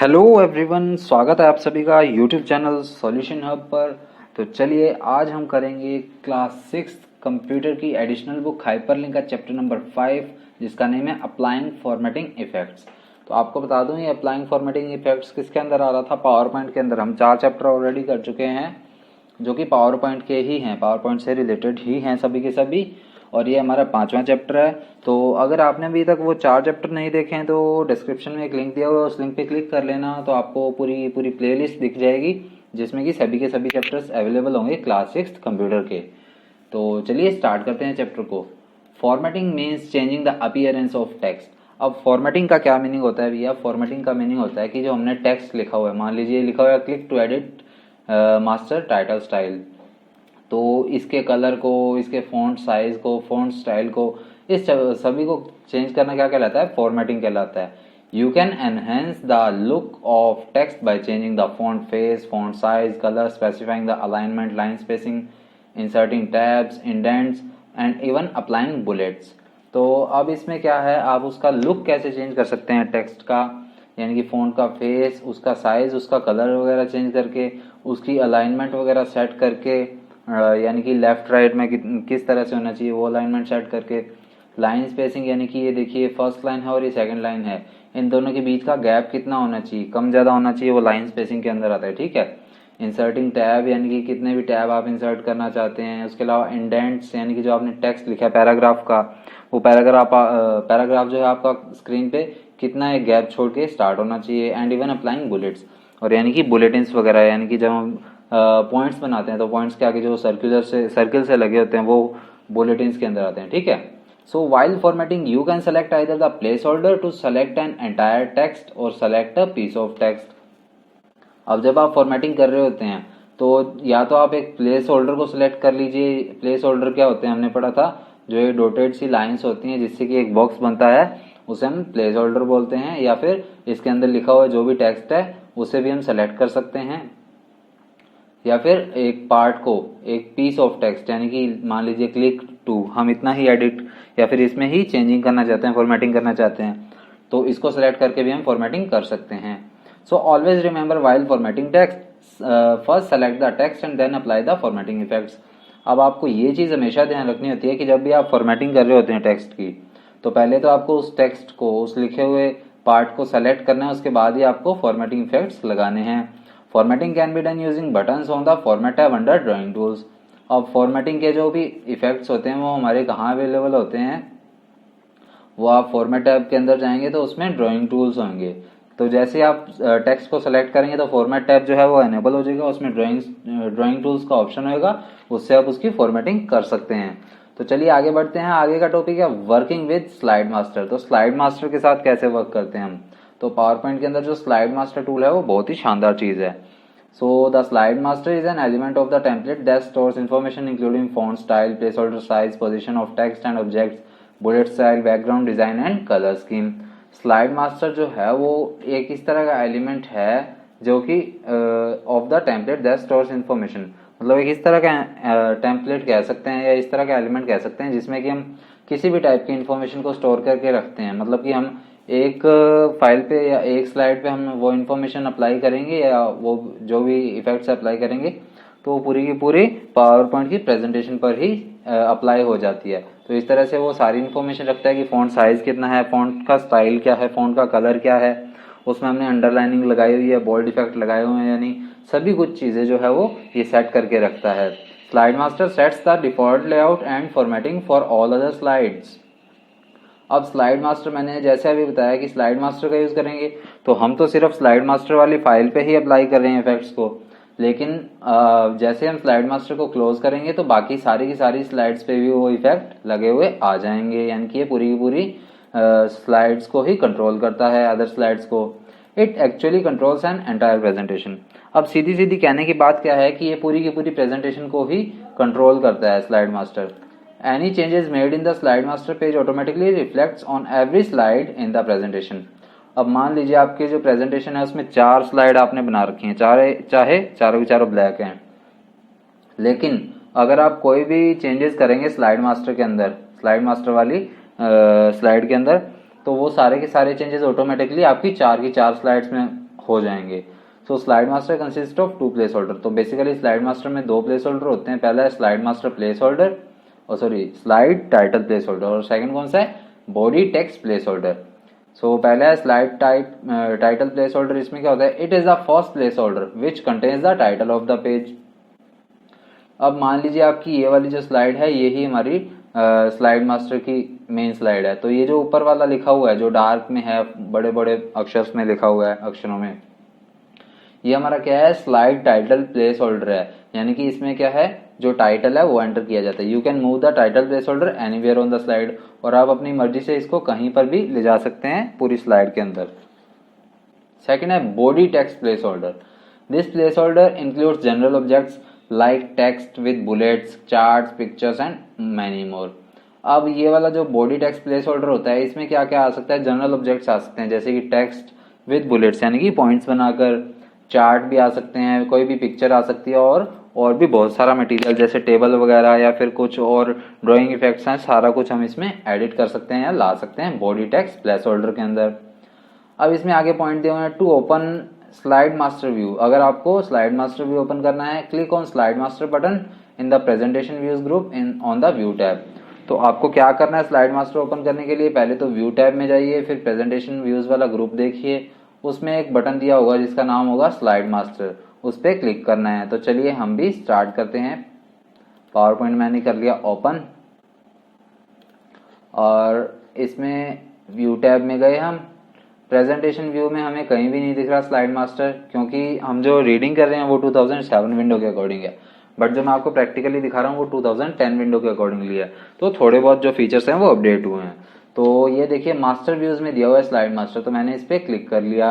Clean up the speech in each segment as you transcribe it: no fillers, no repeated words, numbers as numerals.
Hello everyone, स्वागत है आप सभी का यूट्यूब चैनल सॉल्यूशन हब पर। तो चलिए आज हम करेंगे क्लास 6 कंप्यूटर की एडिशनल बुक हाइपरलिंक का चैप्टर नंबर 5 जिसका नेम है अप्लाइंग फॉर्मेटिंग इफेक्ट्स। तो आपको बता दूं ये अप्लाइंग फॉर्मेटिंग इफेक्ट्स किसके अंदर आ रहा था, पावर पॉइंट के अंदर। हम 4 चैप्टर ऑलरेडी कर चुके हैं जो कि पावर पॉइंट के ही हैं, पावर पॉइंट से रिलेटेड ही हैं सभी के सभी, और ये हमारा 5वां चैप्टर है। तो अगर आपने अभी तक वो 4 चैप्टर नहीं देखे हैं तो डिस्क्रिप्शन में एक लिंक दिया हुआ है, उस लिंक पे क्लिक कर लेना तो आपको पूरी प्लेलिस्ट दिख जाएगी जिसमें कि सभी के सभी चैप्टर्स अवेलेबल होंगे क्लास 6 कंप्यूटर के। तो चलिए स्टार्ट करते हैं चैप्टर को। Formatting means changing the appearance of text. अब फॉर्मेटिंग का क्या मीनिंग होता है भैया? फॉर्मेटिंग का मीनिंग होता है कि जो हमने टेक्स्ट लिखा हुआ है, मान लीजिए लिखा हुआ है click to edit master title style, तो इसके कलर को, इसके फॉन्ट साइज को, फॉन्ट स्टाइल को, इस सभी को चेंज करना क्या कहलाता है? फॉर्मेटिंग कहलाता है। You can enhance the look of text by changing the font face, font size, colour, specifying the alignment, line spacing, inserting tabs, indents and even applying bullets. तो अब इसमें क्या है, आप उसका लुक कैसे चेंज कर सकते हैं टेक्स्ट का, यानी कि फॉन्ट का फेस, उसका साइज, उसका कलर वगैरह चेंज करके, उसकी अलाइनमेंट वगैरह सेट करके, यानी कि लेफ्ट राइट में किस तरह से होना चाहिए वो अलाइनमेंट सेट करके, लाइन स्पेसिंग यानी कि ये देखिए फर्स्ट लाइन है और ये सेकंड लाइन है, इन दोनों के बीच का गैप कितना होना चाहिए, कम ज़्यादा होना चाहिए, वो लाइन स्पेसिंग के अंदर आता है। ठीक है। इंसर्टिंग टैब यानी कि कितने भी टैब आप इंसर्ट करना चाहते हैं। उसके अलावा इंडेंट्स यानी कि जो आपने टेक्स्ट लिखा है पैराग्राफ का, वो पैराग्राफ जो है आपका स्क्रीन पे कितना एक गैप छोड़ के स्टार्ट होना चाहिए। एंड इवन अप्लाइंग बुलेट्स, और यानी कि बुलेटिन्स वगैरह, यानी कि जब हम पॉइंट्स बनाते हैं तो पॉइंट्स के आगे जो सर्किल से लगे होते हैं वो बुलेटिन्स के अंदर आते हैं। ठीक है। So while formatting you can select either the placeholder to select an entire text और select a piece of text. अब जब आप फॉर्मेटिंग कर रहे होते हैं तो या तो आप एक प्लेस होल्डर को सिलेक्ट कर लीजिए। प्लेस होल्डर क्या होते हैं हमने पढ़ा था, जो ये डॉटेड सी लाइंस होती हैं जिससे कि एक बॉक्स बनता है, उसे हम प्लेस होल्डर बोलते हैं। या फिर इसके अंदर लिखा हुआ जो भी टेक्स्ट है उसे भी हम सेलेक्ट कर सकते हैं, या फिर एक पार्ट को, एक पीस ऑफ टेक्स्ट, यानी कि मान लीजिए क्लिक टू, हम इतना ही एडिट या फिर इसमें ही चेंजिंग करना चाहते हैं, फॉर्मेटिंग करना चाहते हैं, तो इसको सेलेक्ट करके भी हम फॉर्मेटिंग कर सकते हैं। So always remember while formatting text first select the text and then apply the formatting effects. अब आपको ये चीज़ हमेशा ध्यान रखनी होती है कि जब भी आप फॉर्मेटिंग कर रहे होते हैं टेक्स्ट की, तो पहले तो आपको उस टेक्स्ट को, उस लिखे हुए पार्ट को सेलेक्ट करना है, उसके बाद ही आपको फॉर्मेटिंग इफेक्ट्स लगाने हैं। Formatting can be done using buttons on the format tab under drawing tools. अब फॉर्मेटिंग के जो भी इफेक्ट्स होते हैं वो हमारे कहाँ अवेलेबल होते हैं, वो आप फॉर्मेट टैब के अंदर जाएंगे तो उसमें ड्राइंग टूल्स होंगे। तो जैसे आप टेक्स्ट को सेलेक्ट करेंगे तो फॉर्मेट टैब जो है वो एनेबल हो जाएगा, उसमें ड्राइंग टूल्स का ऑप्शन होगा, उससे आप उसकी फॉर्मेटिंग कर सकते हैं। तो चलिए आगे बढ़ते हैं। आगे का टॉपिक है वर्किंग विद स्लाइड मास्टर। तो स्लाइड मास्टर के साथ कैसे वर्क करते हैं हम, तो पावर पॉइंट के अंदर जो स्लाइड मास्टर टूल है वो बहुत ही शानदार चीज़ है। So the slide master is an element of the template that stores information including font style, place holder size, position of text and objects, bullet style, background design and colour scheme. Slide master जो है वो एक इस तरह का element है जो कि of the template that stores information, मतलब एक इस तरह का टेम्पलेट कह सकते हैं या इस तरह का एलिमेंट कह सकते हैं जिसमें कि हम किसी भी टाइप की इन्फॉर्मेशन को स्टोर करके रखते हैं। मतलब कि हम एक फाइल पे या एक स्लाइड पे हम वो इन्फॉर्मेशन अप्लाई करेंगे या वो जो भी इफेक्ट्स अप्लाई करेंगे तो पूरी की पूरी पावर पॉइंट की प्रेजेंटेशन पर ही अप्लाई हो जाती है। तो इस तरह से वो सारी इन्फॉर्मेशन रखता है कि फ़ॉन्ट साइज़ कितना है, फ़ॉन्ट का स्टाइल क्या है, फ़ॉन्ट का कलर क्या है, उसमें हमने अंडरलाइनिंग लगाई हुई है, बोल्ड इफेक्ट लगाए हुए हैं, यानी सभी कुछ चीज़ें जो है वो ये सेट करके रखता है। Slide master sets the default layout and formatting for all other slides. अब स्लाइड मास्टर मैंने जैसे अभी बताया कि स्लाइड मास्टर का यूज़ करेंगे तो हम तो सिर्फ स्लाइड मास्टर वाली फाइल पे ही अप्लाई कर रहे हैं इफेक्ट्स को, लेकिन जैसे हम स्लाइड मास्टर को क्लोज करेंगे तो बाकी सारी की सारी स्लाइड्स पे भी वो इफेक्ट लगे हुए आ जाएंगे, यानी कि ये पूरी की पूरी स्लाइड्स को ही कंट्रोल करता है, अदर स्लाइड्स को। It actually controls an entire presentation. अब सीधी सीधी कहने की बात क्या है कि ये पूरी की पूरी प्रेजेंटेशन को ही कंट्रोल करता है slide master. Any changes made in the slide master page automatically reflects on every slide in the presentation। अब मान लीजिए आपकी जो प्रेजेंटेशन है उसमें 4 स्लाइड आपने बना रखी हैं, चाहे चारों की चारों ब्लैक हैं, लेकिन अगर आप कोई भी चेंजेस करेंगे स्लाइड मास्टर के अंदर, स्लाइड मास्टर वाली स्लाइड के अंदर, तो वो सारे के सारे चेंजेस ऑटोमेटिकली आपकी 4 की 4 स्लाइड्स में हो जाएंगे। So slide master consist of 2 placeholder. तो बेसिकली स्लाइड मास्टर में 2 प्लेस होल्डर होते हैं। पहला है स्लाइड मास्टर प्लेस होल्डर, और sorry slide title placeholder, और सेकंड कौन सा है, body text placeholder. So पहला है स्लाइड टाइटल प्लेस होल्डर। इसमें क्या होता है, it is the first place holder which contains the title of the page. अब मान लीजिए आपकी ये वाली जो स्लाइड है ये ही हमारी स्लाइड मास्टर की मेन स्लाइड है। तो ये जो ऊपर वाला लिखा हुआ है, जो डार्क में है, बड़े बड़े अक्षर में लिखा हुआ है, अक्षरों में, ये हमारा क्या है, स्लाइड टाइटल प्लेस होल्डर है। यानी कि इसमें क्या है, जो टाइटल है वो एंटर किया जाता है। You can move the title place holder anywhere on the slide. और आप अपनी मर्जी से इसको कहीं पर भी ले जा सकते हैं पूरी स्लाइड के अंदर। सेकेंड है body text place holder. This place holder includes general objects like text with bullets, charts, pictures and many more. अब ये वाला जो बॉडी टेक्स्ट प्लेस होल्डर होता है, इसमें क्या क्या आ सकता है, जनरल ऑब्जेक्ट्स आ सकते हैं, जैसे कि टेक्स्ट विद बुलेट्स यानी कि पॉइंट्स बनाकर, चार्ट भी आ सकते हैं, कोई भी पिक्चर आ सकती है, और भी बहुत सारा मटेरियल जैसे टेबल वगैरह या फिर कुछ और ड्राइंग इफेक्ट्स हैं, सारा कुछ हम इसमें एडिट कर सकते हैं या ला सकते हैं बॉडी टेक्स्ट प्लेस होल्डर के अंदर। अब इसमें आगे पॉइंट दिए हुए हैं, to open slide master view. अगर आपको स्लाइड मास्टर व्यू ओपन करना है, click on slide master button in the presentation views group in on the view tab. तो आपको क्या करना है, स्लाइड मास्टर ओपन करने के लिए पहले तो व्यू टैब में जाइए, फिर प्रेजेंटेशन व्यूज वाला ग्रुप देखिए, उसमें एक बटन दिया होगा जिसका नाम होगा स्लाइड मास्टर, उस पर क्लिक करना है। तो चलिए हम भी स्टार्ट करते हैं। पावर पॉइंट मैंने कर लिया ओपन, और इसमें व्यू टैब में गए हम। प्रेजेंटेशन व्यू में हमें कहीं भी नहीं दिख रहा स्लाइड मास्टर, क्योंकि हम जो रीडिंग कर रहे हैं वो 2007 विंडो के अकॉर्डिंग है, बट जो मैं आपको प्रैक्टिकली दिखा रहा हूँ वो 2010 विंडो के अकॉर्डिंगली है। तो थोड़े बहुत जो फीचर्स हैं वो अपडेट हुए हैं। तो ये देखिए मास्टर व्यूज में दिया हुआ है स्लाइड मास्टर, तो मैंने इस पर क्लिक कर लिया।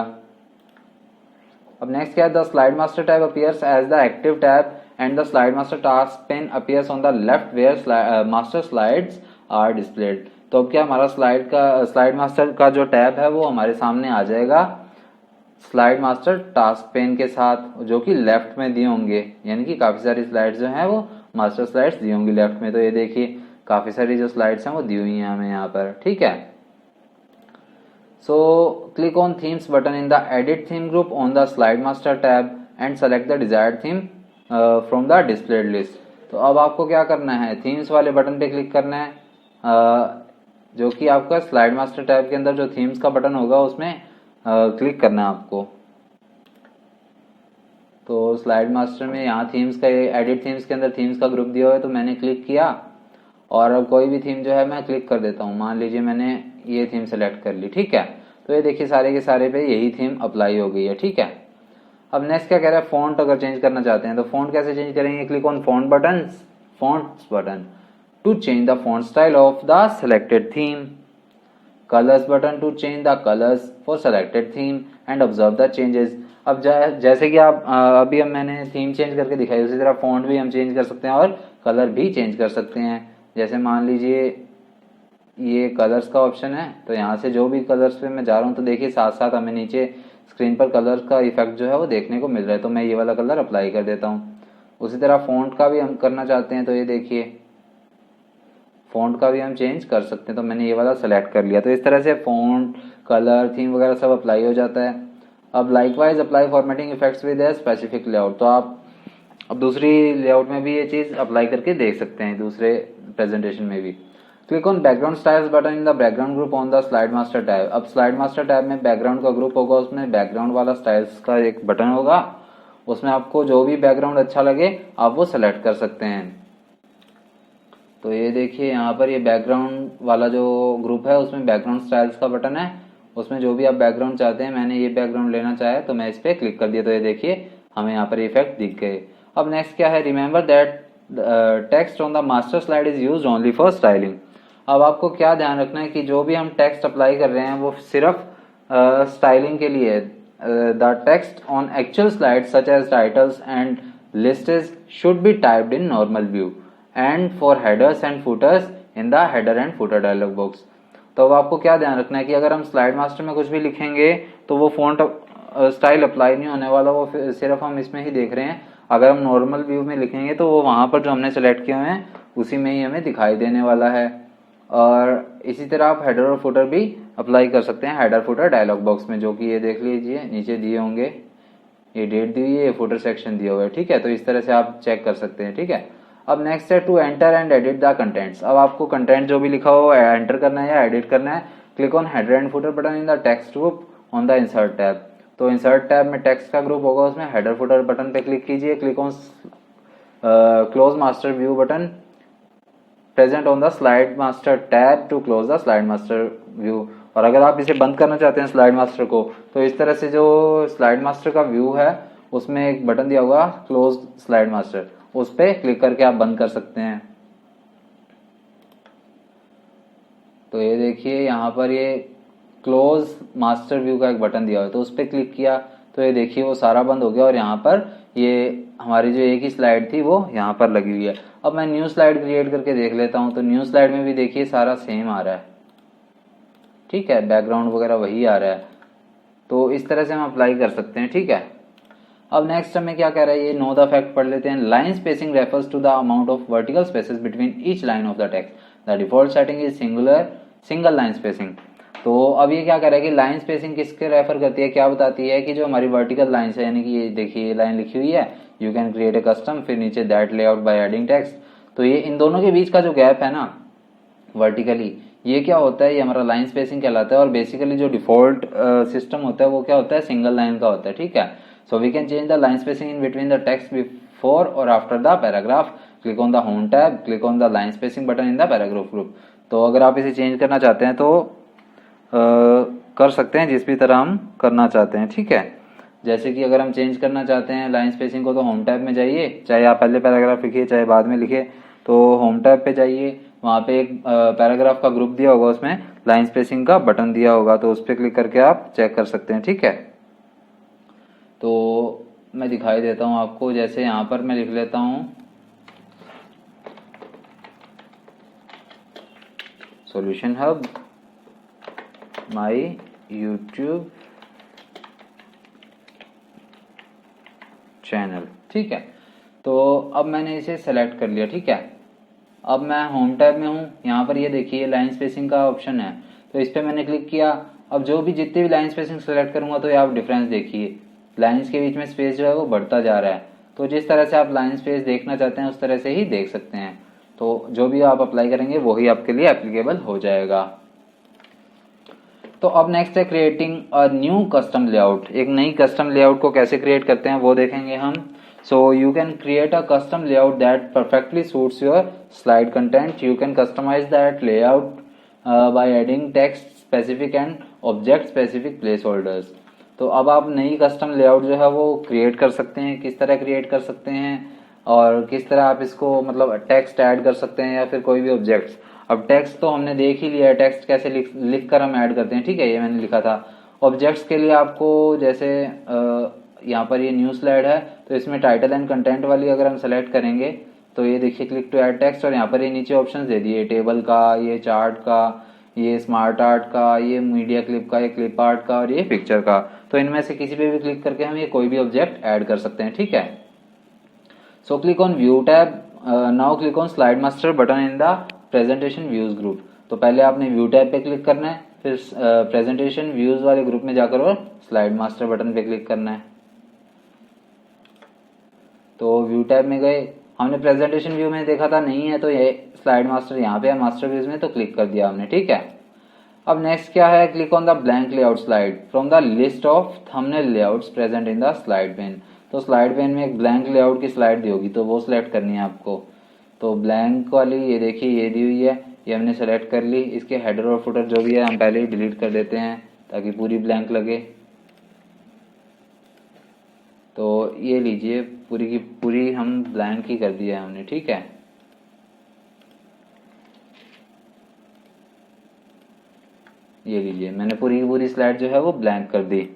अब नेक्स्ट क्या है, the slide master tab appears as the active tab and the slide master task pane appears on the left where master slides are displayed. तो अब क्या, हमारा स्लाइड मास्टर का जो टैब है वो हमारे सामने आ जाएगा स्लाइड मास्टर टास्क पेन के साथ, जो कि लेफ्ट में दिए होंगे। यानी कि काफी सारी स्लाइड्स जो हैं वो मास्टर स्लाइड्स दी होंगी लेफ्ट में। तो ये देखिए काफी सारी जो स्लाइड्स हैं वो दी हुई हैं हमें यहाँ पर, ठीक है। सो click on themes button in the edit theme group on the slide master tab and select the desired theme from the displayed list. तो अब आपको क्या करना है, थीम्स वाले बटन पे क्लिक करना है, जो कि आपका स्लाइड मास्टर टैब के अंदर जो थीम्स का बटन होगा उसमें क्लिक करना है आपको। तो स्लाइड मास्टर में यहाँ थीम्स का, एडिट थीम्स के अंदर थीम्स का ग्रुप दिया हुआ है, तो मैंने क्लिक किया, और अब कोई भी थीम जो है मैं क्लिक कर देता हूँ। मान लीजिए मैंने ये थीम सेलेक्ट कर ली, ठीक है। तो ये देखिए सारे के सारे पे यही थीम अप्लाई हो गई है, ठीक है। अब नेक्स्ट क्या कह रहा है, फॉन्ट अगर चेंज करना चाहते हैं तो फॉन्ट कैसे चेंज करेंगे, click on font button to change the font style of the selected theme, colours button to change the colours for selected theme and observe the changes. अब जैसे कि आप अभी मैंने थीम चेंज करके दिखाई, उसी तरह फॉन्ट भी हम चेंज कर सकते हैं और कलर भी चेंज कर सकते हैं। जैसे मान लीजिए ये कलर्स का ऑप्शन है, तो यहाँ से जो भी कलर्स पे मैं जा रहा हूँ, तो देखिए साथ साथ हमें नीचे स्क्रीन पर कलर्स का इफेक्ट जो है वो देखने को मिल रहा है। तो मैं ये वाला कलर अप्लाई कर देता हूँ। उसी तरह फॉन्ट का भी हम करना चाहते हैं, तो ये देखिए फॉन्ट का भी हम चेंज कर सकते हैं। तो मैंने ये वाला सेलेक्ट कर लिया। तो इस तरह से फॉन्ट, कलर, थीम वगैरह सब अप्लाई हो जाता है। अब likewise apply formatting effects with a specific layout. तो आप अब दूसरी लेआउट में भी ये चीज अप्लाई करके देख सकते हैं, दूसरे प्रेजेंटेशन में भी। Click on background styles button in the background group on the slide master tab. अब स्लाइड मास्टर टैब में बैकग्राउंड का ग्रुप होगा, उसमें बैकग्राउंड वाला स्टाइल्स का एक बटन होगा, उसमें आपको जो भी बैकग्राउंड अच्छा लगे आप वो सेलेक्ट कर सकते हैं। तो ये देखिए यहाँ पर ये बैकग्राउंड वाला जो ग्रुप है उसमें बैकग्राउंड स्टाइल्स का बटन है, उसमें जो भी आप बैकग्राउंड चाहते हैं, मैंने ये बैकग्राउंड लेना चाहे तो मैं इस पर क्लिक कर दिया। तो ये देखिए हमें यहाँ पर इफेक्ट दिख गए। अब नेक्स्ट क्या है, remember that text on the master slide is used only for styling. अब आपको क्या ध्यान रखना है कि जो भी हम टेक्स्ट अप्लाई कर रहे हैं वो सिर्फ स्टाइलिंग के लिए है। The text on actual slide such as titles and lists should be typed in normal view and for headers and footers in the header and footer dialog box. तो अब आपको क्या ध्यान रखना है कि अगर हम स्लाइड मास्टर में कुछ भी लिखेंगे तो वो फॉन्ट स्टाइल अप्लाई नहीं होने वाला, वो सिर्फ हम इसमें ही देख रहे हैं। अगर हम नॉर्मल व्यू में लिखेंगे तो वो वहां पर जो हमने सेलेक्ट किए हुए हैं उसी में ही हमें दिखाई देने वाला है। और इसी तरह आप हेडर और फुटर भी अप्लाई कर सकते हैं हेडर फुटर डायलॉग बॉक्स में, जो कि ये देख लीजिए नीचे दिए होंगे, ये डेट दी हुई है, ये फुटर सेक्शन दिया हुआ है, ठीक है। तो इस तरह से आप चेक कर सकते हैं, ठीक है। अब नेक्स्ट है to enter and edit the contents. अब आपको कंटेंट जो भी लिखा हो एंटर करना है या एडिट करना है। Click on header and footer button in the text group on the insert tab. तो इंसर्ट टैब में टेक्स्ट का ग्रुप होगा, उसमें हेडर फुटर बटन पे क्लिक कीजिए। Click on close master view button present on the slide master tab to close the slide master view. और अगर आप इसे बंद करना चाहते हैं स्लाइड मास्टर को, तो इस तरह से जो स्लाइड मास्टर का व्यू है उसमें एक बटन दिया होगा क्लोज स्लाइड मास्टर, उस पर क्लिक करके आप बंद कर सकते हैं। तो ये देखिए यहाँ पर ये क्लोज मास्टर व्यू का एक बटन दिया हुआ है, तो उस पर क्लिक किया तो ये देखिए वो सारा बंद हो गया और यहाँ पर ये हमारी जो एक ही स्लाइड थी वो यहाँ पर लगी हुई है। अब मैं न्यू स्लाइड क्रिएट करके देख लेता हूँ। तो न्यू स्लाइड में भी देखिए सारा सेम आ रहा है, ठीक है, बैकग्राउंड वगैरह वही आ रहा है। तो इस तरह से हम अप्लाई कर सकते हैं, ठीक है। अब नेक्स्ट हमें क्या कह रहा है, ये नो द फैक्ट पढ़ लेते हैं। Line spacing refers to the amount of vertical spaces between each line of the text. The default setting is single line spacing. तो अब ये क्या कह रहा है कि लाइन स्पेसिंग किसके रेफर करती है, क्या बताती है कि जो हमारी वर्टिकल लाइन है, यानी कि ये देखिए ये लाइन लिखी हुई है, you can create a custom, फिर नीचे that layout by adding text. तो ये इन दोनों के बीच का जो गैप है ना वर्टिकली, ये क्या होता है, ये हमारा लाइन स्पेसिंग कहलाता है। और बेसिकली जो डिफॉल्ट सिस्टम होता है वो क्या होता है, सिंगल लाइन का होता है, ठीक है। So we can change the line spacing in between the text before और after the paragraph. Click on the home tab, click on the line spacing button in the paragraph group. तो अगर आप इसे चेंज करना चाहते हैं तो कर सकते हैं जिस भी तरह हम करना चाहते हैं, ठीक है। जैसे कि अगर हम चेंज करना चाहते हैं लाइन स्पेसिंग को, तो होम टैब में जाइए, चाहे आप पहले पैराग्राफ लिखिए चाहे बाद में लिखिए, तो होम टैब पे जाइए, वहाँ पे एक पैराग्राफ का ग्रुप दिया होगा, उसमें लाइन स्पेसिंग का बटन दिया होगा, तो उस पर क्लिक करके आप चेक कर सकते हैं, ठीक है। तो मैं दिखाई देता हूँ आपको, जैसे यहाँ पर मैं लिख लेता हूँ solution hub my YouTube channel, ठीक है। तो अब मैंने इसे सेलेक्ट कर लिया, ठीक है। अब मैं होम टैब में हूँ, यहाँ पर ये देखिए लाइन स्पेसिंग का ऑप्शन है, तो इस पर मैंने क्लिक किया। अब जो भी जितनी भी लाइन स्पेसिंग सेलेक्ट करूंगा तो ये आप डिफरेंस देखिए, लाइंस के बीच में स्पेस जो है वो बढ़ता जा रहा है। तो जिस तरह से आप लाइन स्पेस देखना चाहते हैं उस तरह से ही देख सकते हैं। तो जो भी आप अप्लाई करेंगे वही आपके लिए एप्लीकेबल हो जाएगा। तो अब नेक्स्ट है creating a new custom layout. एक नई कस्टम लेआउट को कैसे क्रिएट करते हैं वो देखेंगे हम। So you can create a custom layout that perfectly suits your slide content. You can customize that layout by adding text specific and object specific placeholders. तो अब आप नई कस्टम लेआउट जो है वो क्रिएट कर सकते हैं। किस तरह क्रिएट कर सकते हैं और किस तरह आप इसको मतलब टेक्स्ट ऐड कर सकते हैं या फिर कोई भी ऑब्जेक्ट्स। अब टेक्स्ट तो हमने देख ही लिया है, टेक्स्ट कैसे लिख कर हम ऐड करते हैं, ठीक है, ये मैंने लिखा था। ऑब्जेक्ट्स के लिए आपको जैसे यहाँ पर ये न्यू स्लाइड है, तो इसमें टाइटल एंड कंटेंट वाली अगर हम सेलेक्ट करेंगे तो ये देखिए क्लिक टू ऐड टेक्स्ट, और यहाँ पर ये नीचे ऑप्शंस दे दिए, टेबल का, ये चार्ट का, ये स्मार्ट आर्ट का, ये मीडिया क्लिप का, ये क्लिप आर्ट का और ये पिक्चर का। तो इनमें से किसी पे भी क्लिक करके हम ये कोई भी ऑब्जेक्ट ऐड कर सकते हैं, ठीक है। सो click on view tab, now click on slide master button in the presentation views group. तो पहले आपने व्यू टैब पे क्लिक करना है, फिर प्रेजेंटेशन व्यूज वाले ग्रुप में जाकर और स्लाइड मास्टर बटन पे क्लिक करना है। तो व्यू टैब में गए, हमने प्रेजेंटेशन व्यू में देखा था नहीं है, तो ये स्लाइड मास्टर यहाँ पे है मास्टर व्यूज में, तो क्लिक कर दिया हमने, ठीक है। अब नेक्स्ट क्या है, click on the blank layout slide from the list of thumbnail layouts present in the slide pane. तो स्लाइड पेन में एक ब्लैंक लेआउट की स्लाइड दी होगी, तो वो सिलेक्ट करनी है आपको। तो ब्लैंक वाली ये देखिए ये दी हुई है, ये हमने सेलेक्ट कर ली। इसके हेडर और फुटर जो भी है हम पहले ही डिलीट कर देते हैं ताकि पूरी ब्लैंक लगे। तो ये लीजिए पूरी की पूरी हम ब्लैंक ही कर दिया है हमने, ठीक है। ये लीजिए मैंने पूरी की पूरी स्लाइड जो है वो ब्लैंक कर दी।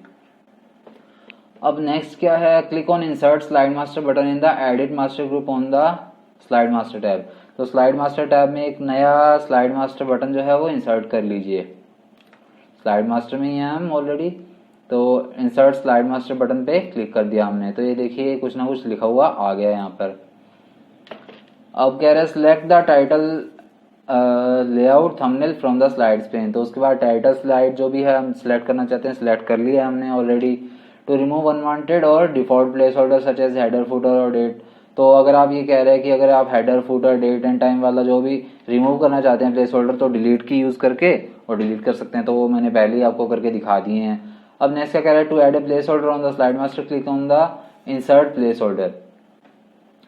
अब नेक्स्ट क्या है, click on insert slide master button in the edit master group on the slide master tab. तो स्लाइड मास्टर टैब में एक नया स्लाइड मास्टर बटन जो है वो इंसर्ट कर लीजिए। स्लाइड मास्टर में ही है हम ऑलरेडी, तो इंसर्ट स्लाइड मास्टर बटन पे क्लिक कर दिया हमने। तो ये देखिए कुछ ना कुछ लिखा हुआ आ गया यहाँ पर। अब कह रहे हैं select the title layout thumbnail from the slides pane. तो उसके बाद टाइटल स्लाइड जो भी है हम सिलेक्ट करना चाहते हैं सिलेक्ट कर लिया हमने ऑलरेडी। टू रिमूव अनवांटेड और default placeholder such as header footer और डेट। तो अगर आप ये कह रहे हैं कि अगर आप header footer date and time वाला जो भी रिमूव करना चाहते हैं प्लेस होल्डर तो डिलीट की यूज करके और डिलीट कर सकते हैं। तो वो मैंने पहले ही आपको करके दिखा दिए हैं। अब नेक्स्ट क्या कह रहा है, to add a placeholder on the slide master click on the insert placeholder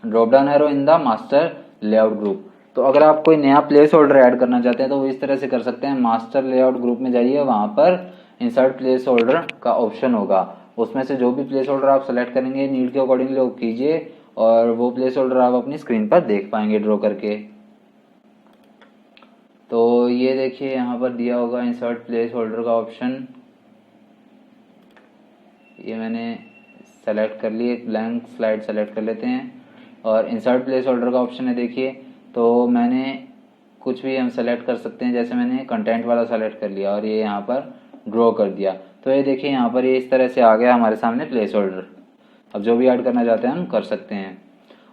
drop down arrow in the master layout group. तो अगर आप कोई नया प्लेस होल्डर ऐड करना चाहते हैं तो वो इस तरह से कर सकते हैं। मास्टर लेआउट ग्रुप में जाइए, वहां पर इंसर्ट प्लेस होल्डर का ऑप्शन होगा, उसमें से जो भी प्लेस होल्डर आप सेलेक्ट करेंगे नीड के अकॉर्डिंगली वो कीजिए और वो प्लेस होल्डर आप अपनी स्क्रीन पर देख पाएंगे ड्रॉ करके। तो ये देखिए यहाँ पर दिया होगा इंसर्ट प्लेस होल्डर का ऑप्शन, ये मैंने सेलेक्ट कर लिए, एक ब्लैंक स्लाइड सेलेक्ट कर लेते हैं और इंसर्ट प्लेस होल्डर का ऑप्शन है देखिए। तो मैंने कुछ भी हम सेलेक्ट कर सकते हैं, जैसे मैंने कंटेंट वाला सेलेक्ट कर लिया और ये यहाँ पर ड्रॉ कर दिया। तो ये देखिए यहाँ पर ये इस तरह से आ गया हमारे सामने प्लेस होल्डर। अब जो भी ऐड करना चाहते हैं हम कर सकते हैं।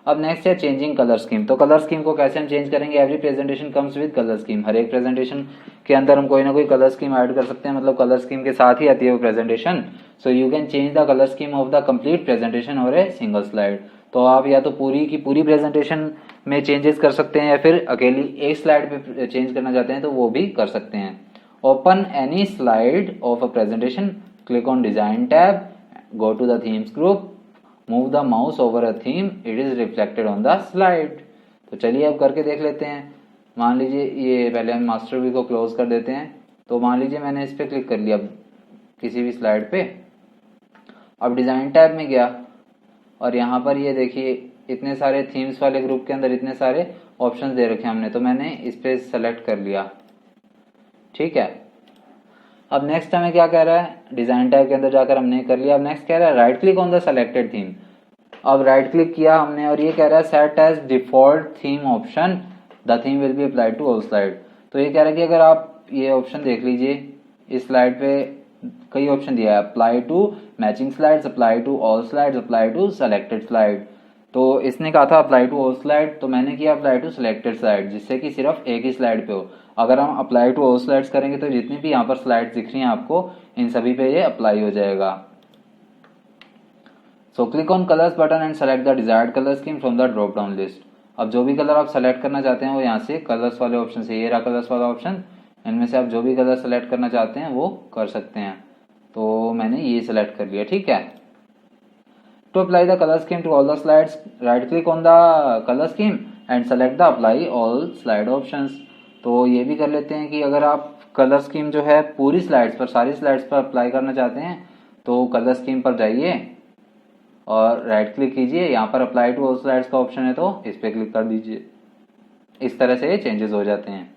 अब नेक्स्ट है चेंजिंग कलर स्कीम। तो कलर स्कीम को कैसे हम चेंज करेंगे, every presentation comes with colour scheme. हर एक प्रेजेंटेशन के अंदर हम कोई ना कोई कलर स्कीम ऐड कर सकते हैं, मतलब कलर स्कीम के साथ ही आती है वो presentation. So you can change the colour scheme of the complete presentation और ए सिंगल स्लाइड। तो आप या तो पूरी की पूरी प्रेजेंटेशन में चेंजेस कर सकते हैं या फिर अकेली एक स्लाइड पे चेंज करना चाहते हैं तो वो भी कर सकते हैं। Open any slide of a presentation, click on design tab, go to the themes group, move the mouse over a theme, it is reflected on the slide. तो चलिए अब करके देख लेते हैं। मान लीजिए ये पहले हम मास्टर व्यू को क्लोज कर देते हैं। तो मान लीजिए मैंने इस पे क्लिक कर लिया किसी भी स्लाइड पे, अब डिजाइन टैब में गया और यहाँ पर ये देखिए इतने सारे थीम्स वाले ग्रुप के अंदर इतने सारे ऑप्शंस दे रखे हैं हमने, तो मैंने इस पे सेलेक्ट कर लिया, ठीक है। अब नेक्स्ट हमें क्या कह रहा है, डिजाइन टैब के अंदर जाकर हमने कर लिया। अब नेक्स्ट कह रहा है right click on the selected theme. अब राइट क्लिक किया हमने और ये कह रहा है set as default theme option, the theme will be applied to all slide. तो ये कह रहा है कि अगर आप ये ऑप्शन देख लीजिए, इस स्लाइड पे कई ऑप्शन दिया है, apply to matching slides, apply to all slides, apply to selected slide. तो इसने कहा था अप्लाई टू ऑल स्लाइड, तो मैंने किया अप्लाई टू सिलेक्टेड स्लाइड, जिससे कि सिर्फ एक ही स्लाइड पे हो। अगर हम अप्लाई टू ऑल स्लाइड्स करेंगे तो जितनी भी यहाँ पर स्लाइड्स दिख रही हैं आपको, इन सभी पे ये अप्लाई हो जाएगा। सो click on colours button and select the desired colour scheme from the drop down list. अब जो भी कलर आप सेलेक्ट करना चाहते हैं वो यहाँ से कलर्स वाले ऑप्शन से, ये रहा कलर्स वाला ऑप्शन, इनमें से आप जो भी कलर सेलेक्ट करना चाहते हैं वो कर सकते हैं। तो मैंने ये सेलेक्ट कर लिया, ठीक है। To apply the color scheme to all the slides, right click on the color scheme and select the apply all slide options। तो ये भी कर लेते हैं कि अगर आप कलर स्कीम जो है पूरी स्लाइड्स पर, सारी स्लाइड्स पर अप्लाई करना चाहते हैं तो कलर स्कीम पर जाइए और राइट क्लिक कीजिए, यहाँ पर अप्लाई टू ऑल स्लाइड्स का ऑप्शन है तो इस पर क्लिक कर दीजिए। इस तरह से ये चेंजेस हो जाते हैं।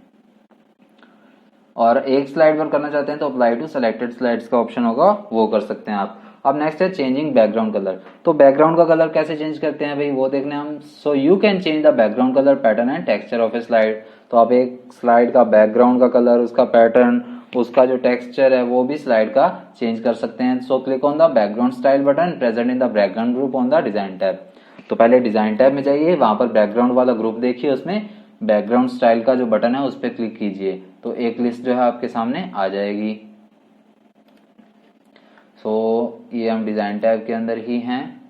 और एक स्लाइड पर करना चाहते हैं तो अप्लाई टू सेलेक्टेड स्लाइड्स का ऑप्शन होगा, वो कर सकते हैं आप। अब नेक्स्ट है चेंजिंग बैकग्राउंड कलर। तो बैकग्राउंड का कलर कैसे चेंज करते हैं भाई, वो देखने हम। So you can change the background colour pattern and texture of A slide. तो आप एक स्लाइड का बैकग्राउंड का कलर, उसका पैटर्न, उसका जो टेक्सचर है वो भी स्लाइड का चेंज कर सकते हैं। सो click on the background style button present in the background group on the design tab. तो पहले डिजाइन टैब में जाइए, वहां पर बैकग्राउंड वाला ग्रुप देखिए, उसमें बैकग्राउंड स्टाइल का जो बटन है उस पर क्लिक कीजिए तो एक लिस्ट जो है आपके सामने आ जाएगी। सो ये हम डिजाइन टैब के अंदर ही हैं,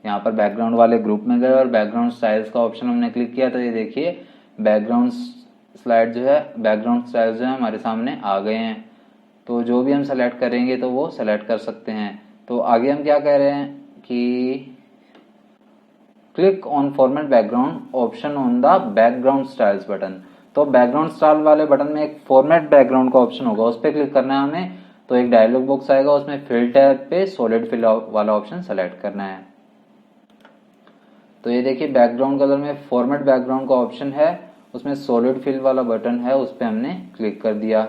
यहाँ पर बैकग्राउंड वाले ग्रुप में गए और बैकग्राउंड स्टाइल्स का ऑप्शन हमने क्लिक किया तो ये देखिए बैकग्राउंड स्लाइड जो है, बैकग्राउंड स्टाइल्स जो है हमारे सामने आ गए हैं। तो जो भी हम सेलेक्ट करेंगे तो वो सेलेक्ट कर सकते हैं। तो आगे हम क्या कह रहे हैं कि click on format background option on the background styles button. तो बैकग्राउंड स्टाइल वाले बटन में एक फॉर्मेट बैकग्राउंड का ऑप्शन होगा, उस पर क्लिक करना है हमें। तो एक डायलॉग बॉक्स आएगा, उसमें फिल टैब पे सॉलिड फिल वाला ऑप्शन सेलेक्ट करना है। तो ये देखिए बैकग्राउंड कलर में फॉर्मेट बैकग्राउंड का ऑप्शन है, उसमें सॉलिड फिल वाला बटन है, उस पर हमने क्लिक कर दिया।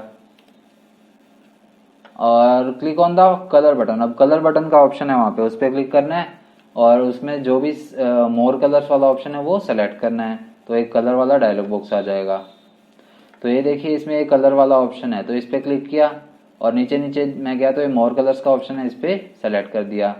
और click on the colour button, अब कलर बटन का ऑप्शन है वहां पे, उस पर क्लिक करना है और उसमें जो भी मोर कलर्स वाला ऑप्शन है वो सेलेक्ट करना है। तो एक कलर वाला डायलॉग बॉक्स आ जाएगा। तो ये देखिए इसमें एक कलर वाला ऑप्शन है, तो इस पर क्लिक किया और नीचे नीचे मैं गया तो ये मोर कलर्स का ऑप्शन है, इस पर सेलेक्ट कर दिया।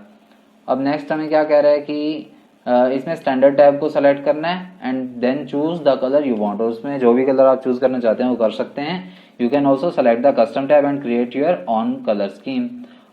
अब नेक्स्ट हमें क्या कह रहा है कि इसमें स्टैंडर्ड टैब को सेलेक्ट करना है and then choose the colour you want, और उसमें जो भी कलर आप चूज करना चाहते हैं वो कर सकते हैं। You can also select the custom tab and create your on colour scheme,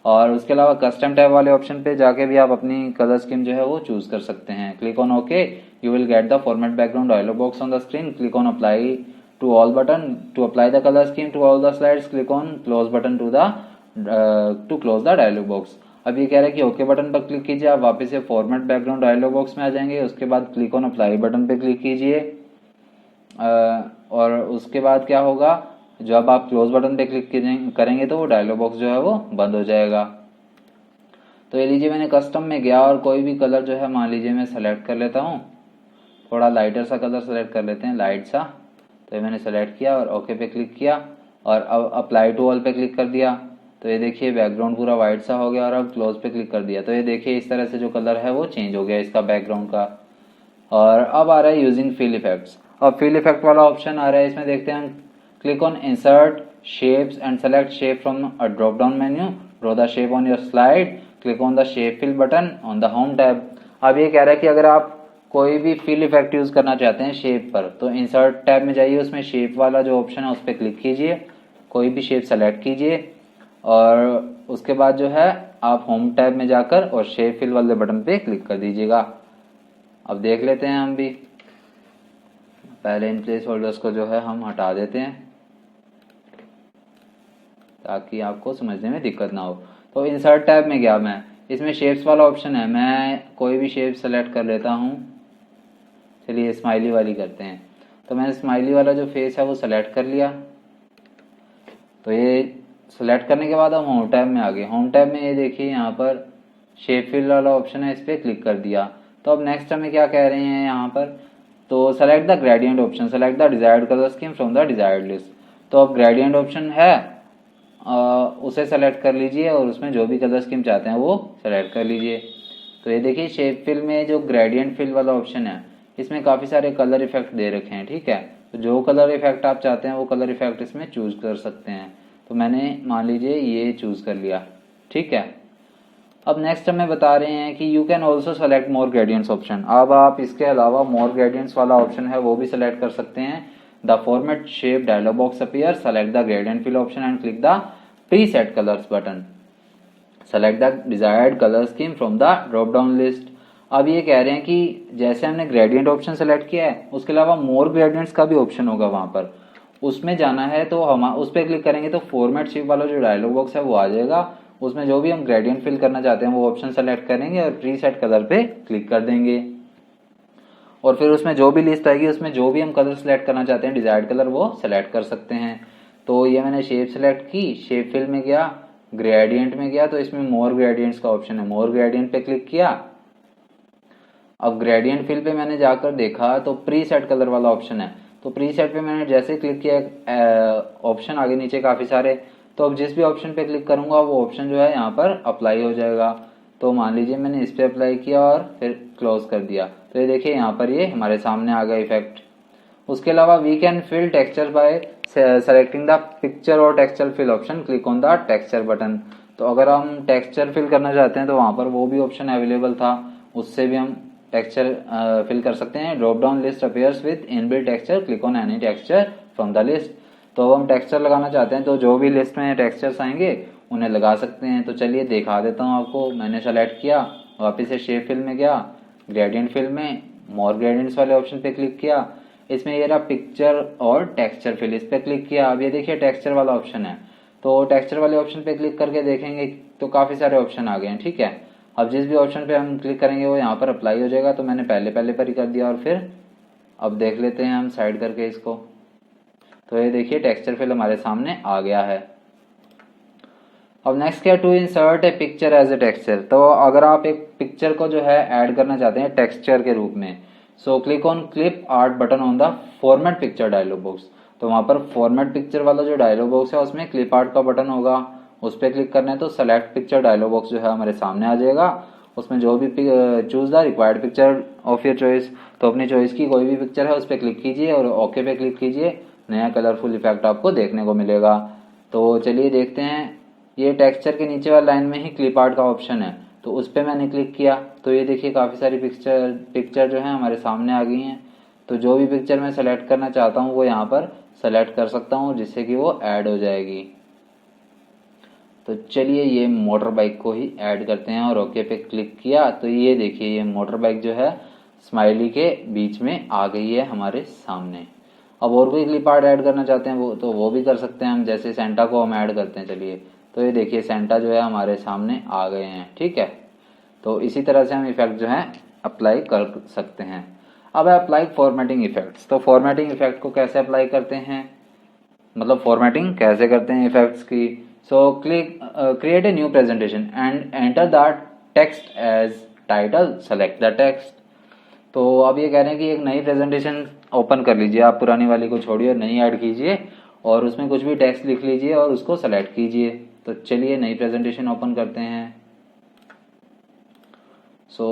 और उसके अलावा कस्टम टैब वाले ऑप्शन पे जाके भी आप अपनी कलर स्कीम जो है वो चूज कर सकते हैं। Click on okay, you will get the format background dialog box on the screen. Click on apply to all button to apply the colour scheme to all the slides. Click on close button to close the dialog box. अब ये कह रहा है कि okay button पर click कीजिए, आप वापस से फॉर्मेट बैकग्राउंड डायलॉग बॉक्स में आ जाएंगे। उसके बाद क्लिक ऑन अप्लाई बटन पे क्लिक कीजिए, और उसके बाद क्या होगा, जब आप क्लोज बटन पे क्लिक करेंगे तो वो डायलॉग बॉक्स जो है वो बंद हो जाएगा। तो ये लीजिए मैंने कस्टम में गया और कोई भी कलर जो है मान लीजिए मैं सेलेक्ट कर लेता हूँ, थोड़ा लाइटर सा कलर सेलेक्ट कर लेते हैं, लाइट सा। तो ये मैंने सेलेक्ट किया और ओके पे क्लिक किया और अब अप्लाई टू ऑल पे क्लिक कर दिया। तो ये देखिए बैकग्राउंड पूरा वाइट सा हो गया, और अब क्लोज पे क्लिक कर दिया तो ये देखिए इस तरह से जो कलर है वो चेंज हो गया इसका बैकग्राउंड का। और अब आ रहा है यूजिंग फिल इफेक्ट्स। अब फिल इफेक्ट वाला ऑप्शन आ रहा है, इसमें देखते हैं हम। Click on insert shapes and select shape from a drop down menu, draw the shape on your slide. Click on the shape fill button on the home tab. अब ये कह रहा है कि अगर आप कोई भी फिल इफेक्ट यूज करना चाहते हैं शेप पर, तो इंसर्ट टैब में जाइए, उसमें शेप वाला जो ऑप्शन है उस पर क्लिक कीजिए, कोई भी शेप सेलेक्ट कीजिए, और उसके बाद जो है आप होम टैब में जाकर और शेप फिल वाले बटन पे क्लिक कर दीजिएगा। अब देख लेते हैं हम भी, पहले इन प्लेस होल्डर्स को जो है हम हटा देते हैं ताकि आपको समझने में दिक्कत ना हो। तो इंसर्ट टैब में गया मैं, इसमें शेप्स वाला ऑप्शन है, मैं कोई भी शेप सेलेक्ट कर लेता हूँ। चलिए स्माइली वाली करते हैं। तो मैंने स्माइली वाला जो फेस है वो सेलेक्ट कर लिया। तो ये सेलेक्ट करने के बाद हम होम टैब में आ गए। होम टैब में ये देखिए यहाँ पर शेप फिल वाला ऑप्शन है, इस पर क्लिक कर दिया। तो अब नेक्स्ट हमें क्या कह रहे हैं यहाँ पर, तो select the gradient option, select the desired colour scheme from the desired list. तो अब ग्रेडियंट ऑप्शन है, उसे सेलेक्ट कर लीजिए और उसमें जो भी कलर स्कीम चाहते हैं वो सेलेक्ट कर लीजिए। तो ये देखिए शेप फिल में जो ग्रेडियंट फिल वाला ऑप्शन है, इसमें काफ़ी सारे कलर इफेक्ट दे रखे हैं, ठीक है। तो जो कलर इफेक्ट आप चाहते हैं वो कलर इफेक्ट इसमें चूज कर सकते हैं। तो मैंने मान लीजिए ये चूज कर लिया, ठीक है। अब नेक्स्ट हमें बता रहे हैं कि you can also select more gradients option. अब आप इसके अलावा मोर ग्रेडियंट्स वाला ऑप्शन है वो भी सेलेक्ट कर सकते हैं। The format shape dialog box appear, select the gradient fill option and click the preset colours button. Select the desired colour scheme from the drop down list. अब ये कह रहे हैं कि जैसे हमने ग्रेडियंट ऑप्शन सेलेक्ट किया है, उसके अलावा मोर ग्रेडियंट्स का भी ऑप्शन होगा वहां पर, उसमें जाना है तो हम उस पर क्लिक करेंगे तो फॉर्मेट शेप वाला जो डायलॉग बॉक्स है वो आ जाएगा। उसमें जो भी हम ग्रेडियंट फिल करना चाहते हैं वो ऑप्शन सेलेक्ट करेंगे और प्रीसेट कलर पे क्लिक कर देंगे, और फिर उसमें जो भी लिस्ट आएगी उसमें जो भी हम कलर सेलेक्ट करना चाहते हैं डिजायर्ड कलर वो सेलेक्ट कर सकते हैं। तो ये मैंने शेप सेलेक्ट की, शेप फिल में गया, ग्रेडियंट में गया, तो इसमें मोर ग्रेडियंट्स का ऑप्शन है, मोर ग्रेडियंट पे क्लिक किया। अब ग्रेडियंट फिल पे मैंने जाकर देखा तो प्रीसेट कलर वाला ऑप्शन है, तो प्रीसेट पे मैंने जैसे क्लिक किया ऑप्शन आगे नीचे काफी सारे, तो अब जिस भी ऑप्शन पे क्लिक करूंगा वो ऑप्शन जो है यहाँ पर अप्लाई हो जाएगा। तो मान लीजिए मैंने इस पे अप्लाई किया और फिर क्लोज कर दिया, तो ये देखिए यहाँ पर ये हमारे सामने आ गया इफेक्ट। उसके अलावा we can fill texture by selecting the picture और texture fill option, click on the texture button. तो अगर हम टेक्सचर फिल करना चाहते हैं तो वहां पर वो भी ऑप्शन अवेलेबल था, उससे भी हम टेक्सचर फिल कर सकते हैं। Drop down list appears with inbuilt texture, click on any texture from the list. तो हम टेक्सचर लगाना चाहते हैं तो जो भी लिस्ट में टेक्सचर्स आएंगे उन्हें लगा सकते हैं। तो चलिए दिखा देता हूँ आपको। मैंने सेलेक्ट किया, वापस से शेप फिल में गया, ग्रेडियंट फिल में मोर ग्रेडियंट्स वाले ऑप्शन पे क्लिक किया, इसमें ये रहा पिक्चर और टेक्सचर फिल, इस पे क्लिक किया। अब ये देखिए टेक्सचर वाला ऑप्शन है, तो टेक्सचर वाले ऑप्शन पे क्लिक करके देखेंगे तो काफी सारे ऑप्शन आ गए हैं, ठीक है। अब जिस भी ऑप्शन पे हम क्लिक करेंगे वो यहाँ पर अप्लाई हो जाएगा, तो मैंने पहले पर ही कर दिया। और फिर अब देख लेते हैं हम साइड करके इसको, तो ये देखिए टेक्सचर फिल हमारे सामने आ गया है। अब नेक्स्ट क्या, to insert a picture as a texture. तो अगर आप एक पिक्चर को जो है ऐड करना चाहते हैं टेक्सचर के रूप में, so click on clip art button on the format picture dialog box. तो वहां पर फॉर्मेट पिक्चर वाला जो डायलॉग बॉक्स है उसमें क्लिप आर्ट का बटन होगा, उस पर क्लिक करना है तो सेलेक्ट पिक्चर डायलॉग बॉक्स जो है हमारे सामने आ जाएगा। उसमें जो भी choose the required picture of your choice, तो अपनी चॉइस की कोई भी पिक्चर है उस पर क्लिक कीजिए और ओके पे क्लिक कीजिए, नया कलरफुल इफेक्ट आपको देखने को मिलेगा। तो चलिए देखते हैं, ये टेक्सचर के नीचे वाली लाइन में ही क्लिप आर्ट का ऑप्शन है, तो उस पर मैंने क्लिक किया तो ये देखिए काफ़ी सारी पिक्चर जो है हमारे सामने आ गई हैं। तो जो भी पिक्चर मैं सेलेक्ट करना चाहता हूँ वो यहाँ पर सेलेक्ट कर सकता हूँ जिससे कि वो ऐड हो जाएगी। तो चलिए ये मोटर बाइक को ही ऐड करते हैं और ओके पे क्लिक किया तो ये देखिए ये मोटर बाइक जो है स्माइली के बीच में आ गई है हमारे सामने। अब और कोई क्लिप आर्ट ऐड करना चाहते हैं वो भी कर सकते हैं हम, जैसे सेंटा को हम ऐड करते हैं। चलिए तो ये देखिए सेंटा जो है हमारे सामने आ गए हैं। ठीक है, तो इसी तरह से हम इफेक्ट जो है अप्लाई कर सकते हैं। अब है अप्लाई फॉर्मेटिंग इफेक्ट्स। तो फॉर्मेटिंग इफेक्ट को कैसे अप्लाई करते हैं, मतलब फॉर्मेटिंग कैसे करते हैं इफेक्ट्स की। So click create a new presentation and enter the text as title, select the text. तो अब ये कह रहे हैं कि एक नई प्रेजेंटेशन ओपन कर लीजिए, आप पुरानी वाली को छोड़िए और नई ऐड कीजिए और उसमें कुछ भी टेक्स्ट लिख लीजिए और उसको सेलेक्ट कीजिए। तो चलिए नई प्रेजेंटेशन ओपन करते हैं। सो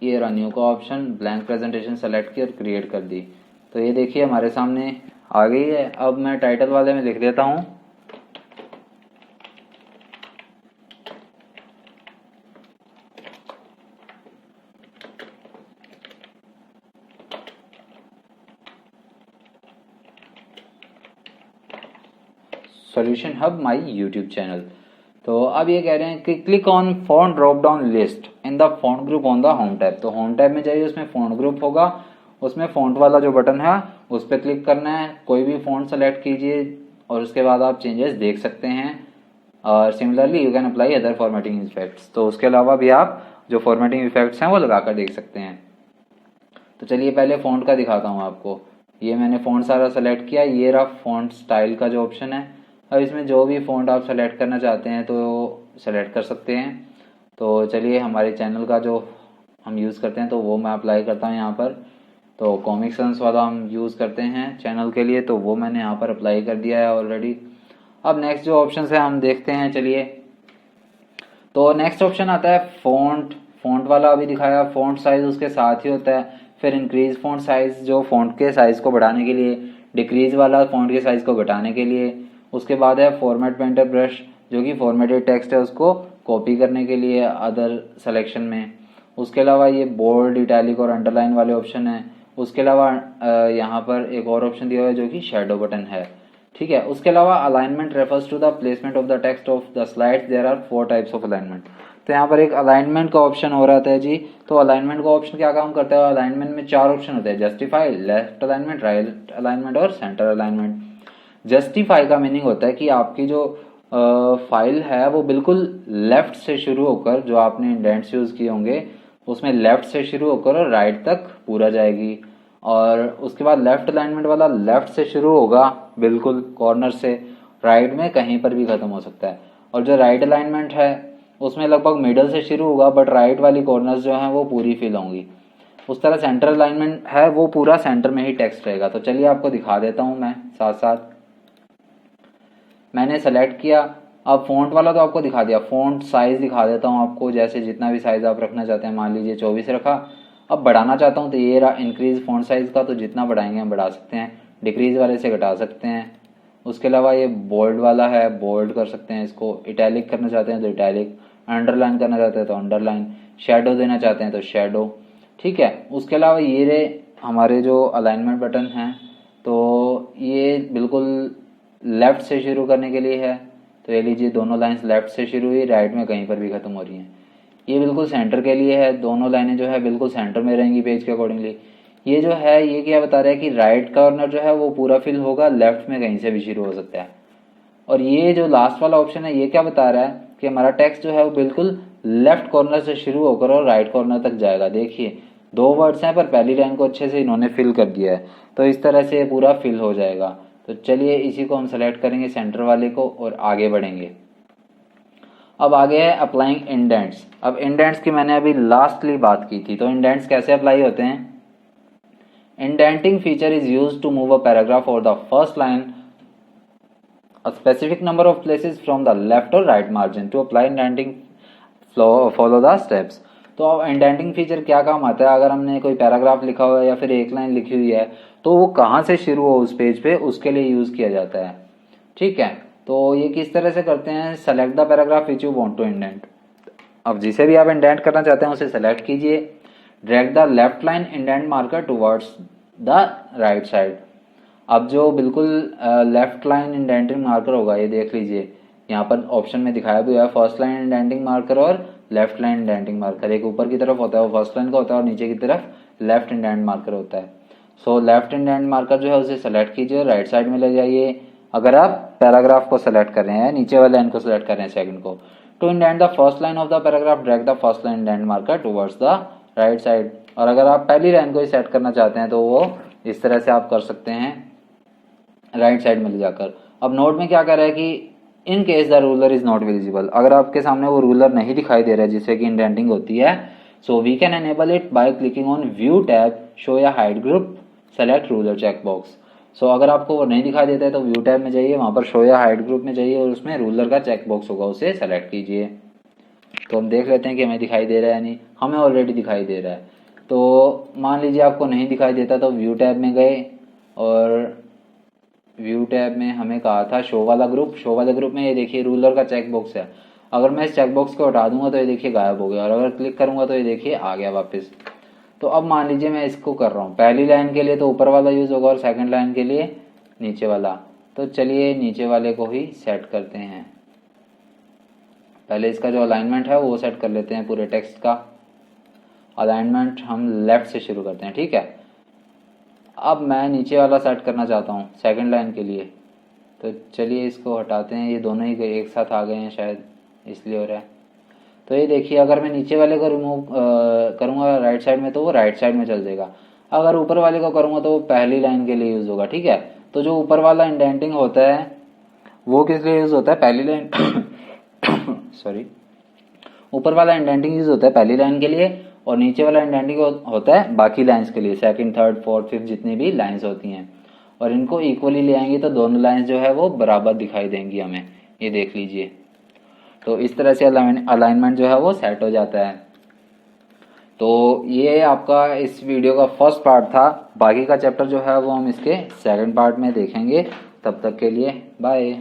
ये रहा न्यू का ऑप्शन, ब्लैंक प्रेजेंटेशन सेलेक्ट की और क्रिएट कर दी। तो ये देखिए हमारे सामने आ गई है। अब मैं टाइटल वाले में लिख देता हूँ solution hub my YouTube channel. तो अब ये कह रहे हैं कि click on font drop down list in the font group on the home tab. तो होम टैब में जाइए, उसमें फॉन्ट ग्रुप होगा, उसमें फॉन्ट वाला जो बटन है उस पर क्लिक करना है। कोई भी फॉन्ट सेलेक्ट कीजिए और उसके बाद आप चेंजेस देख सकते हैं। और similarly you can apply other formatting effects. तो उसके अलावा भी आप जो फॉर्मेटिंग इफेक्ट्स हैं वो लगाकर देख सकते हैं। तो चलिए पहले फॉन्ट का दिखाता हूँ आपको। ये मैंने फॉन्ट सारा सेलेक्ट किया, ये रहा फॉन्ट स्टाइल का जो ऑप्शन है। अब इसमें जो भी फॉन्ट आप सेलेक्ट करना चाहते हैं तो सेलेक्ट कर सकते हैं। तो चलिए हमारे चैनल का जो हम यूज़ करते हैं तो वो मैं अप्लाई करता हूँ यहाँ पर। तो कॉमिक सन्स वाला हम यूज़ करते हैं चैनल के लिए, तो वो मैंने यहाँ पर अप्लाई कर दिया है ऑलरेडी। अब नेक्स्ट जो ऑप्शन है हम देखते हैं। चलिए तो नेक्स्ट ऑप्शन आता है फॉन्ट वाला अभी दिखाया। फॉन्ट साइज उसके साथ ही होता है। फिर इंक्रीज फॉन्ट साइज जो फॉन्ट के साइज को बढ़ाने के लिए, डिक्रीज वाला फॉन्ट के साइज को घटाने के लिए। उसके बाद है फॉर्मेट पेंटर ब्रश जो कि फॉर्मेटेड टेक्स्ट है उसको कॉपी करने के लिए अदर सिलेक्शन में। उसके अलावा ये बोल्ड, इटैलिक और अंडरलाइन वाले ऑप्शन है। उसके अलावा यहाँ पर एक और ऑप्शन दिया हुआ है जो कि शेडो बटन है। ठीक है, उसके अलावा alignment refers to the placement of the text of the slides. There are 4 types of alignment. तो यहाँ पर एक अलाइनमेंट का ऑप्शन हो रहा था जी। तो अलाइनमेंट का ऑप्शन क्या काम करता है, अलाइनमेंट में 4 ऑप्शन होते हैं, justify, left alignment, right alignment और सेंटर अलाइनमेंट। जस्टिफाई का मीनिंग होता है कि आपकी जो फाइल है वो बिल्कुल लेफ्ट से शुरू होकर, जो आपने इंडेंट्स यूज किए होंगे उसमें लेफ्ट से शुरू होकर और राइट तक पूरा जाएगी। और उसके बाद लेफ्ट अलाइनमेंट वाला लेफ्ट से शुरू होगा बिल्कुल कॉर्नर से, राइट में कहीं पर भी खत्म हो सकता है। और जो राइट अलाइनमेंट है उसमें लगभग मिडल से शुरू होगा बट राइट वाली कॉर्नर्स जो हैं वो पूरी फिल होंगी। उस तरह सेंटर अलाइनमेंट है वो पूरा सेंटर में ही टेक्स्ट रहेगा। तो चलिए आपको दिखा देता हूं मैं साथ साथ। मैंने सेलेक्ट किया। अब फॉन्ट वाला तो आपको दिखा दिया, फॉन्ट साइज दिखा देता हूँ आपको। जैसे जितना भी साइज आप रखना चाहते हैं, मान लीजिए 24 रखा। अब बढ़ाना चाहता हूँ तो ये रहा इंक्रीज फॉन्ट साइज का, तो जितना बढ़ाएंगे हम बढ़ा सकते हैं। डिक्रीज वाले से घटा सकते हैं। उसके अलावा ये बोल्ड वाला है, बोल्ड कर सकते हैं इसको। इटैलिक करना चाहते हैं तो इटैलिक, अंडरलाइन करना चाहते हैं तो अंडरलाइन, शेडो देना चाहते हैं तो शेडो। ठीक है, उसके अलावा ये रहे हमारे जो अलाइनमेंट बटन हैं। तो ये बिल्कुल लेफ्ट से शुरू करने के लिए है। तो ये लीजिए दोनों लाइंस लेफ्ट से शुरू हुई, राइट में कहीं पर भी खत्म हो रही हैं। ये बिल्कुल सेंटर के लिए है, दोनों लाइनें जो है बिल्कुल सेंटर में रहेंगी पेज के अकॉर्डिंगली। ये जो है ये क्या बता रहा है कि राइट कॉर्नर जो है वो पूरा फिल होगा, लेफ्ट में कहीं से भी शुरू हो सकता है। और ये जो लास्ट वाला ऑप्शन है ये क्या बता रहा है कि हमारा टेक्स्ट जो है वो बिल्कुल लेफ्ट कॉर्नर से शुरू होकर और राइट कॉर्नर तक जाएगा। देखिए 2 वर्ड्स हैं पर पहली लाइन को अच्छे से इन्होंने फिल कर दिया है। तो इस तरह से पूरा फिल हो जाएगा। तो चलिए इसी को हम सेलेक्ट करेंगे सेंटर वाले को और आगे बढ़ेंगे। अब आगे है अप्लाइंग इंडेंट्स। अब इंडेंट्स की मैंने अभी लास्टली बात की थी। तो इंडेंट्स कैसे अप्लाई होते हैं। Indenting feature is used to move a paragraph और the first line a specific number of places from the left or right margin to apply indenting follow the steps। तो अब इंडेंटिंग फीचर क्या काम आता है, अगर हमने कोई पैराग्राफ लिखा हुआ है या फिर एक लाइन लिखी हुई है तो वो कहाँ से शुरू हो उस पेज पे, उसके लिए यूज किया जाता है। ठीक है, तो ये किस तरह से करते हैं, select the paragraph which you want to indent. अब जिसे भी आप इंडेंट करना चाहते हैं उसे सेलेक्ट कीजिए। Drag the left line indent marker towards the right side. अब जो बिल्कुल लेफ्ट लाइन इंडेंटिंग मार्कर होगा, ये देख लीजिए यहाँ पर ऑप्शन में दिखाया भी हुआ है, फर्स्ट लाइन इंडेंटिंग मार्कर और लेफ्ट लाइन इंडेंटिंग मार्कर। एक ऊपर की तरफ होता है वो फर्स्ट लाइन का होता है और नीचे की तरफ लेफ्ट इंडेंट मार्कर होता है। सो लेफ्ट इंडेंट मार्कर जो है उसे सेलेक्ट कीजिए और राइट साइड में ले जाइए। अगर आप पैराग्राफ को सेलेक्ट कर रहे हैं, नीचे वाले लाइन को सेलेक्ट कर रहे हैं सेकंड को, to indent the first line of the paragraph drag the first line indent marker towards the right side. और अगर आप पहली लाइन को ही सेट करना चाहते हैं तो वो इस तरह से आप कर सकते हैं राइट साइड में ले जाकर। अब नोट में क्या कर रहा है कि in case the ruler is not visible, अगर आपके सामने वो रूलर नहीं दिखाई दे रहा है जिससे कि इंडेंटिंग होती है, so we can enable it by clicking on view tab, show या hide group, select ruler check box. सो अगर आपको वो नहीं दिखाई देता है तो व्यू टैब में जाइए, वहां पर शो या हाइड ग्रुप में जाइए और उसमें रूलर का चेक बॉक्स होगा, उसे सेलेक्ट कीजिए। तो हम देख लेते हैं कि हमें दिखाई दे रहा है नहीं, हमें ऑलरेडी दिखाई दे रहा है। तो मान लीजिए आपको नहीं दिखाई देता तो व्यू टैब में गए और व्यू टैब में हमें कहा था शो वाला ग्रुप। शो वाले ग्रुप में ये देखिए रूलर का चेक बॉक्स है। अगर मैं इस चेक बॉक्स को हटा दूंगा तो ये देखिए गायब हो गया और अगर क्लिक करूंगा तो ये देखिए आ गया वापस। तो अब मान लीजिए मैं इसको कर रहा हूँ, पहली लाइन के लिए तो ऊपर वाला यूज होगा और सेकंड लाइन के लिए नीचे वाला। तो चलिए नीचे वाले को ही सेट करते हैं। पहले इसका जो अलाइनमेंट है वो सेट कर लेते हैं। पूरे टेक्स्ट का अलाइनमेंट हम लेफ्ट से शुरू करते हैं, ठीक है। अब मैं नीचे वाला सेट करना चाहता हूँ सेकंड लाइन के लिए, तो चलिए इसको हटाते हैं। ये दोनों ही एक साथ आ गए हैं शायद, इसलिए हो रहा है। तो ये देखिए अगर मैं नीचे वाले को रिमूव करूँगा राइट साइड में तो वो राइट साइड में चल जाएगा। अगर ऊपर वाले को करूँगा तो वो पहली लाइन के लिए यूज़ होगा, ठीक है। तो जो ऊपर वाला इंडेंटिंग होता है वो किस लिए यूज़ होता है, पहली लाइन सॉरी, ऊपर वाला इंडेंटिंग यूज़ होता है पहली लाइन के लिए और नीचे वाला इंडेंटिंग होता है बाकी लाइंस के लिए, सेकंड, थर्ड, फोर्थ, फिफ्थ जितनी भी लाइंस होती हैं। और इनको इक्वली ले आएंगे तो दोनों लाइंस जो है वो बराबर दिखाई देंगी हमें, ये देख लीजिए। तो इस तरह से अलाइनमेंट जो है वो सेट हो जाता है। तो ये आपका इस वीडियो का फर्स्ट पार्ट था। बाकी का चैप्टर जो है वो हम इसके सेकंड पार्ट में देखेंगे। तब तक के लिए बाय।